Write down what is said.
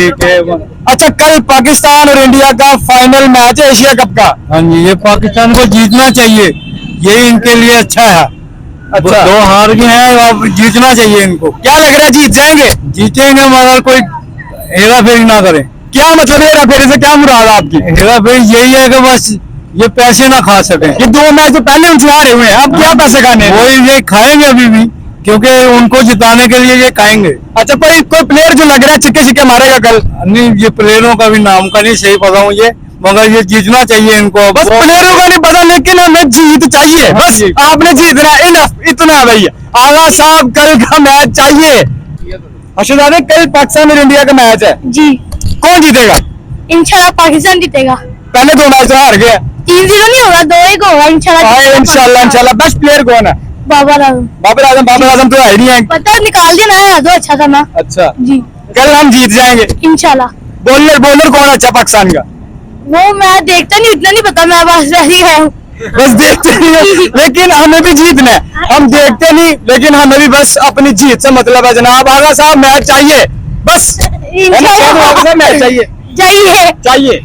ठीक है। अच्छा, कल पाकिस्तान और इंडिया का फाइनल मैच है एशिया कप का। हाँ जी, ये पाकिस्तान को जीतना चाहिए, यही इनके लिए अच्छा है। अच्छा। दो हार गए हैं, अब जीतना चाहिए इनको। क्या लग रहा है, जीत जाएंगे? जीतेंगे मगर कोई हेरा फेरी ना करें। क्या मतलब हेरा फेरी से क्या मुराद है आपकी? हेरा फेरी यही है कि बस ये पैसे ना खा सके। ये 2 मैच तो पहले उनसे हारे हुए हैं, अब क्या पैसे खाने हैं? वही ये खाएंगे अभी भी, क्योंकि उनको जिताने के लिए ये खाएंगे। अच्छा, कोई प्लेयर जो लग रहा है चिक्के चिक्के मारेगा कल? नहीं, ये प्लेयरों का भी नाम का नहीं सही पता मुझे, मगर ये जीतना चाहिए इनको। बस प्लेयरों का नहीं पता, लेकिन हमें जीत चाहिए। हाँ बस जी। आपने जीतना, इनफ, इतना है भैया। आगा साहब, कल का मैच चाहिए। अर्शद, कल पाकिस्तान और इंडिया का मैच है, जी कौन जीतेगा? इंशाल्लाह पाकिस्तान जीतेगा। पहले 2 मैच तो हार गया। 3-0 नहीं होगा, 2-1 होगा इंशाल्लाह। इंशाल्लाह इंशाल्लाह। बेस्ट प्लेयर कौन है? बाबर आजम। बाबर आजम तो है ही नहीं है। पता निकाल देना है, तो अच्छा था ना। अच्छा, जी कल हम जीत जाएंगे। इंशाल्लाह। बॉलर कौन अच्छा पाकिस्तान का? वो मैं देखता नहीं, इतना नहीं पता, मैं बस ऐसी है। बस देखते नहीं है, लेकिन हमें भी जीतना है। हम देखते नहीं, लेकिन हमें भी बस अपनी जीत से मतलब है जनाब। आगा साहब, मैच चाहिए बस। इंशाल्लाह मैच चाहिए चाहिए। चाहिए।